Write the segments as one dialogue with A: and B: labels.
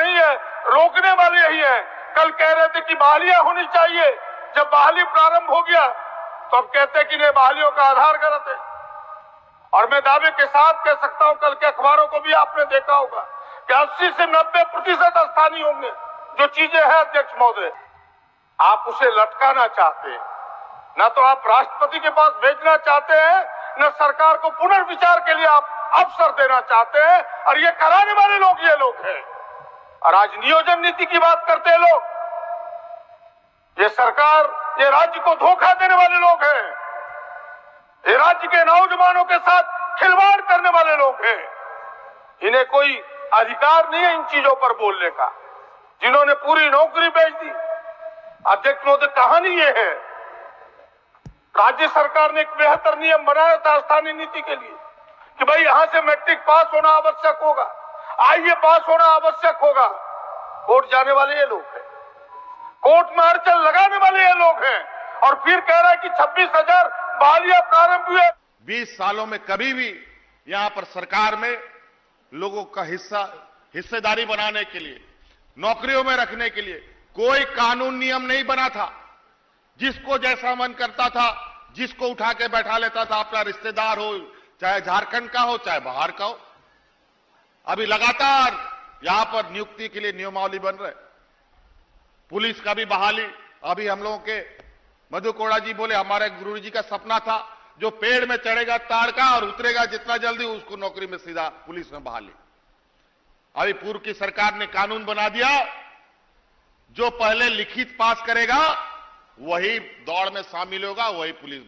A: नहीं है, रोकने वाले यही है। कल कह रहे थे कि बहालियां होनी चाहिए, जब बहाली प्रारंभ हो गया तो अब कहते हैं कि नहीं, बहालियों का आधार गलत है। और मैं दावे के साथ कह सकता हूं, कल के अखबारों को भी आपने देखा होगा कि 80 से 90% स्थानीय होंगे। जो चीजें हैं अध्यक्ष महोदय, आप उसे लटकाना चाहते हैं, ना तो आप राष्ट्रपति के पास भेजना चाहते हैं, न सरकार को पुनर्विचार के लिए आप अवसर देना चाहते हैं, और ये कराने वाले लोग ये लोग हैं। और आज नियोजन नीति की बात करते हैं लोग, ये सरकार, ये राज्य को धोखा देने वाले लोग हैं, ये राज्य के नौजवानों के साथ खिलवाड़ करने वाले लोग हैं। इन्हें कोई अधिकार नहीं है इन चीजों पर बोलने का, जिन्होंने पूरी नौकरी बेच दी। अध्यक्ष महोदय, कहानी ये है, राज्य सरकार ने एक बेहतर नियम बनाया था स्थानीय नीति के लिए कि भाई यहां से मैट्रिक पास होना आवश्यक होगा, आईए पास होना आवश्यक होगा। कोर्ट जाने वाले ये लोग हैं, कोर्ट में अड़चन लगाने वाले ये लोग हैं, और फिर कह रहा है कि 26,000 बहालियां प्रारंभ हुए।
B: 20 सालों में कभी भी यहां पर सरकार में लोगों का हिस्सेदारी बनाने के लिए, नौकरियों में रखने के लिए कोई कानून नियम नहीं बना था। जिसको जैसा मन करता था, जिसको उठा के बैठा लेता था, अपना रिश्तेदार हो, चाहे झारखंड का हो चाहे बाहर का हो। अभी लगातार यहां पर नियुक्ति के लिए नियमावली बन रहे, पुलिस का भी बहाली। अभी हम लोगों के मधु कोड़ा जी बोले, हमारे गुरु जी का सपना था जो पेड़ में चढ़ेगा ताड़ का और उतरेगा जितना जल्दी, उसको नौकरी में सीधा पुलिस में बहाली। अभी पूर्व की सरकार ने कानून बना दिया, जो पहले लिखित पास करेगा वही दौड़ में शामिल होगा, वही पुलिस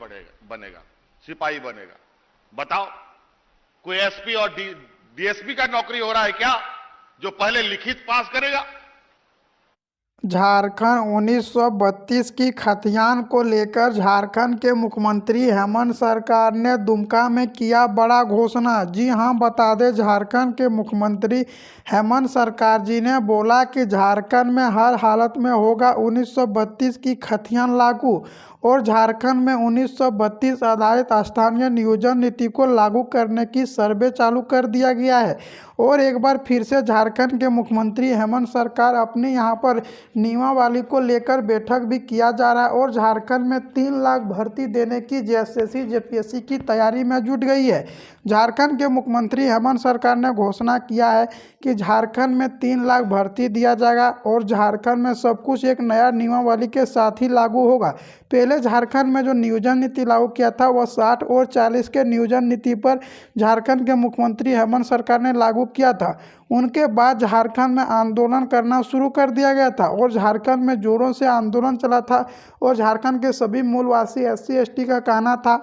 B: बनेगा, सिपाही बनेगा। बताओ, कोई एसपी और डीएसपी का नौकरी हो रहा है क्या जो पहले लिखित पास करेगा?
C: झारखंड 1932 की खतियान को लेकर झारखंड के मुख्यमंत्री हेमंत सरकार ने दुमका में किया बड़ा घोषणा। जी हां, बता दें, झारखंड के मुख्यमंत्री हेमंत सरकार जी ने बोला कि झारखंड में हर हालत में होगा 1932 की खतियान लागू, और झारखंड में 1932 आधारित स्थानीय नियोजन नीति को लागू करने की सर्वे चालू कर दिया गया है। और एक बार फिर से झारखंड के मुख्यमंत्री हेमंत सरकार अपने यहाँ पर नियमावली को लेकर बैठक भी किया जा रहा है, और झारखंड में 3 लाख भर्ती देने की जेएसएससी जेपीएससी की तैयारी में जुट गई है। झारखंड के मुख्यमंत्री हेमंत सरकार ने घोषणा किया है कि झारखंड में 3 लाख भर्ती दिया जाएगा, और झारखंड में सब कुछ एक नया नियमावली के साथ ही लागू होगा। पहले झारखंड में जो नियोजन नीति लागू किया था वह 60 और 40 के नियोजन नीति पर झारखंड के मुख्यमंत्री हेमंत सरकार ने लागू किया था। उनके बाद झारखंड में आंदोलन करना शुरू कर दिया गया था, और झारखंड में जोरों से आंदोलन चला था, और झारखंड के सभी मूलवासी एससी एसटी का कहना था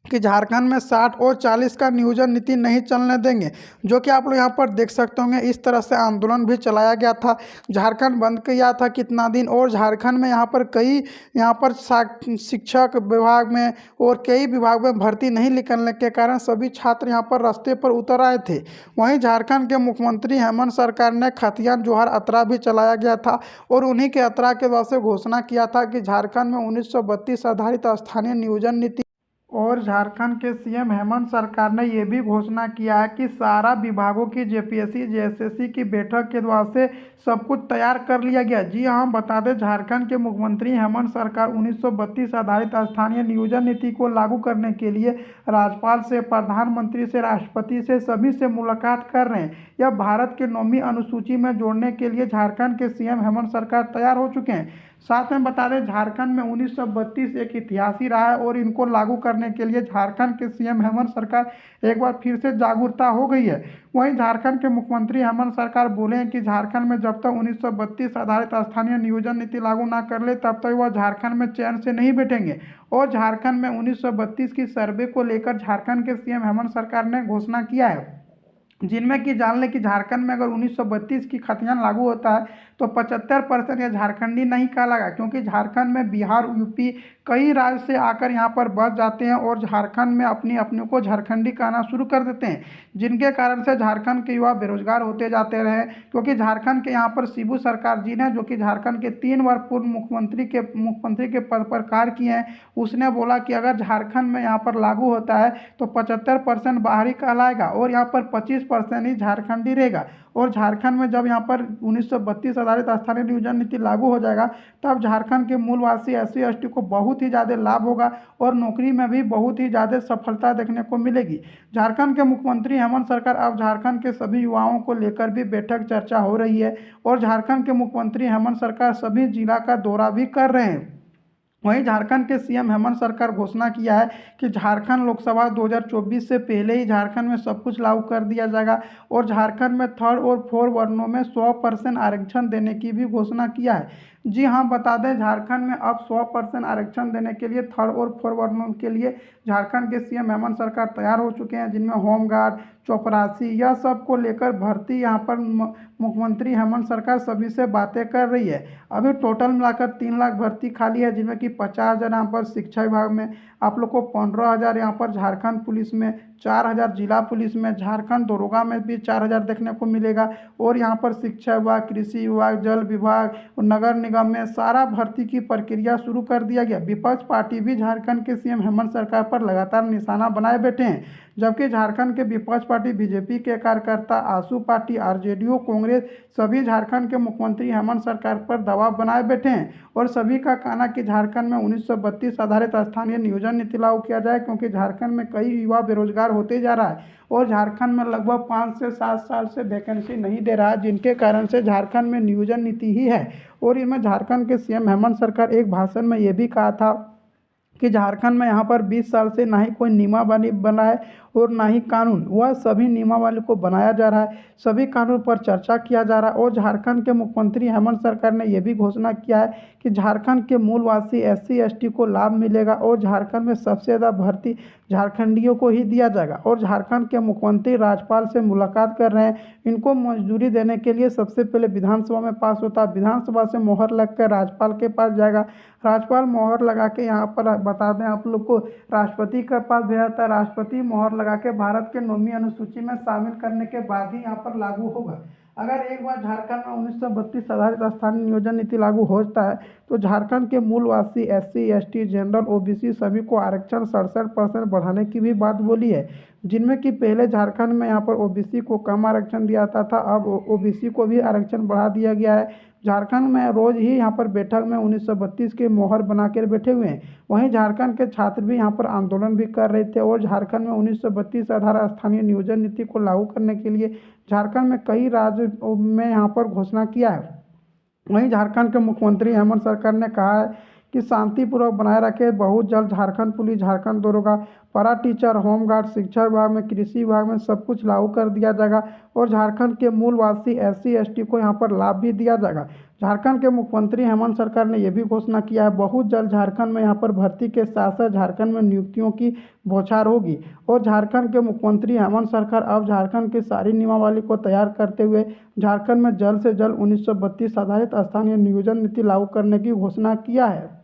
C: कि झारखंड में 60 और 40 का नियोजन नीति नहीं चलने देंगे, जो कि आप लोग यहाँ पर देख सकते होंगे। इस तरह से आंदोलन भी चलाया गया था, झारखंड बंद किया था कितना दिन, और झारखंड में यहाँ पर शिक्षक विभाग में और कई विभाग में भर्ती नहीं निकलने के कारण सभी छात्र यहाँ पर रास्ते पर उतर आए थे। वहीं झारखंड के मुख्यमंत्री हेमंत सरकार ने खतियान जोहार यात्रा भी चलाया गया था, और उन्हीं के यात्रा के बाद से घोषणा किया था कि झारखंड में 1932 आधारित स्थानीय नियोजन नीति। और झारखंड के सीएम हेमंत सरकार ने यह भी घोषणा किया है कि सारा विभागों की जेपीएससी जेएसएससी की बैठक के द्वारा से सब कुछ तैयार कर लिया गया। जी हां, बता दें, झारखंड के मुख्यमंत्री हेमंत सरकार 1932 आधारित स्थानीय नियोजन नीति को लागू करने के लिए राज्यपाल से, प्रधानमंत्री से, राष्ट्रपति से, सभी से मुलाकात कर रहे हैं। यह भारत के 9वीं अनुसूची में जोड़ने के लिए झारखंड के सीएम हेमंत सरकार तैयार हो चुके हैं। साथ में बता दें, झारखंड में 1932 एक इतिहास ही रहा है, और इनको लागू करने के लिए झारखंड के सीएम हेमंत सरकार एक बार फिर से जागरूकता हो गई है। वहीं झारखंड के मुख्यमंत्री हेमंत सरकार बोले हैं कि झारखंड में जब तक 1932 आधारित स्थानीय नियोजन नीति लागू ना कर ले तब तक वह झारखंड में चैन से नहीं बैठेंगे। और झारखंड में 1932 की सर्वे को लेकर झारखंड के सीएम हेमंत सरकार ने घोषणा किया है, जिनमें कि जान लें कि झारखंड में अगर 1932 की खतियान लागू होता है तो 75% यह झारखंडी नहीं कहलाएगा, क्योंकि झारखंड में बिहार, यूपी कई राज्य से आकर यहाँ पर बस जाते हैं और झारखंड में अपने को झारखंडी कहना शुरू कर देते हैं, जिनके कारण से झारखंड के युवा बेरोजगार होते जाते रहे। क्योंकि झारखंड के यहाँ पर शिबू सरकार जी ने, जो कि झारखंड के 3 बार पूर्व मुख्यमंत्री के पद पर कार्य किए हैं, उसने बोला कि अगर झारखंड में यहाँ पर लागू होता है तो 75% बाहरी कहलाएगा, और यहाँ पर 25% ही झारखंडी रहेगा। और झारखंड में जब यहाँ पर 1932 आधारित स्थानीय नियोजन नीति लागू हो जाएगा तब झारखंड के मूलवासी SC/ST को बहुत ही ज़्यादा लाभ होगा और नौकरी में भी बहुत ही ज़्यादा सफलता देखने को मिलेगी। झारखंड के मुख्यमंत्री हेमंत सरकार अब झारखंड के सभी युवाओं को लेकर भी बैठक चर्चा हो रही है और झारखंड के मुख्यमंत्री हेमंत सरकार सभी जिला का दौरा भी कर रहे हैं। वहीं झारखंड के CM हेमंत सरकार घोषणा किया है कि झारखंड लोकसभा 2024 से पहले ही झारखंड में सब कुछ लागू कर दिया जाएगा और झारखंड में 3rd और 4th वर्णों में 100% आरक्षण देने की भी घोषणा किया है। जी हाँ, बता दें झारखंड में अब 100% आरक्षण देने के लिए 3rd और 4th वर्णों के लिए झारखंड के CM हेमंत सरकार तैयार हो चुके हैं, जिनमें होमगार्ड, चौपरासी यह सब को लेकर भर्ती यहाँ पर मुख्यमंत्री हेमंत सरकार सभी से बातें कर रही है। अभी टोटल मिलाकर 3 लाख भर्ती खाली है, जिनमें कि 50,000 यहाँ पर शिक्षा विभाग में, आप लोग को 15,000 यहाँ पर झारखंड पुलिस में, 4,000 जिला पुलिस में, झारखंड दरोगा में भी 4,000 देखने को मिलेगा और यहाँ पर शिक्षा विभाग, कृषि विभाग, जल विभाग और नगर निगम में सारा भर्ती की प्रक्रिया शुरू कर दिया गया। विपक्ष पार्टी भी झारखंड के CM हेमंत सरकार पर लगातार निशाना बनाए बैठे हैं, जबकि झारखंड के विपक्ष पार्टी BJP के कार्यकर्ता, आसू पार्टी, RJDO, कांग्रेस सभी झारखंड के मुख्यमंत्री हेमंत सरकार पर दबाव बनाए बैठे हैं और सभी का कहना कि झारखंड में 1932 आधारित स्थानीय नियोजन नीति लागू किया जाए, क्योंकि झारखंड में कई युवा बेरोजगार होते जा रहा है और झारखंड में लगभग 5 से 7 साल से वैकेंसी नहीं दे रहा है, जिनके कारण से झारखंड में नियोजन नीति ही है। और इनमें झारखंड के CM हेमंत सरकार एक भाषण में ये भी कहा था कि झारखंड में यहाँ पर 20 साल से ना ही कोई नियमावली बना है और ना ही कानून, वह सभी नियमावली को बनाया जा रहा है, सभी कानून पर चर्चा किया जा रहा है। और झारखंड के मुख्यमंत्री हेमंत सरकार ने यह भी घोषणा किया है कि झारखंड के मूलवासी SC/ST को लाभ मिलेगा और झारखंड में सबसे ज़्यादा भर्ती झारखंडियों को ही दिया जाएगा। और झारखंड के मुख्यमंत्री राज्यपाल से मुलाकात कर रहे हैं, इनको मजदूरी देने के लिए सबसे पहले विधानसभा में पास होता है, विधानसभा से मोहर लगकर राज्यपाल के पास जाएगा, राज्यपाल मोहर लगा के यहाँ पर बता दें आप लोग को राष्ट्रपति के पास भेजता है, राष्ट्रपति मोहर लगा के भारत के 9वीं अनुसूची में शामिल करने के बाद ही यहाँ पर लागू होगा। अगर एक बार झारखंड में 1932 आधारित स्थानीय नियोजन नीति लागू होता है तो झारखंड के मूलवासी SC/ST, जनरल, OBC सभी को आरक्षण 67% बढ़ाने की भी बात बोली है, जिनमें कि पहले झारखंड में यहाँ पर OBC को कम आरक्षण दिया जाता था, अब OBC को भी आरक्षण बढ़ा दिया गया है। झारखंड में रोज ही यहाँ पर बैठक में 1932 के मोहर बना कर बैठे हुए हैं। वहीं झारखंड के छात्र भी यहाँ पर आंदोलन भी कर रहे थे और झारखंड में 1932 आधार स्थानीय नियोजन नीति को लागू करने के लिए झारखंड में कई राज्यों में यहाँ पर घोषणा किया है। वहीं झारखंड के मुख्यमंत्री हेमंत सरकार ने कहा है कि शांतिपूर्वक बनाए रखे, बहुत जल्द झारखंड पुलिस, झारखंड दरोगा, पैरा टीचर, होमगार्ड, शिक्षा विभाग में, कृषि विभाग में सब कुछ लागू कर दिया जाएगा और झारखंड के मूलवासी SC/ST को यहाँ पर लाभ भी दिया जाएगा। झारखंड के मुख्यमंत्री हेमंत सरकार ने यह भी घोषणा किया है, बहुत जल्द झारखंड में यहाँ पर भर्ती के साथ साथ झारखंड में नियुक्तियों की बौछार होगी। और झारखंड के मुख्यमंत्री हेमंत सरकार अब झारखंड की सारी नियमावली को तैयार करते हुए झारखंड में जल्द से जल्द 1932 आधारित स्थानीय नियोजन नीति लागू करने की घोषणा किया है।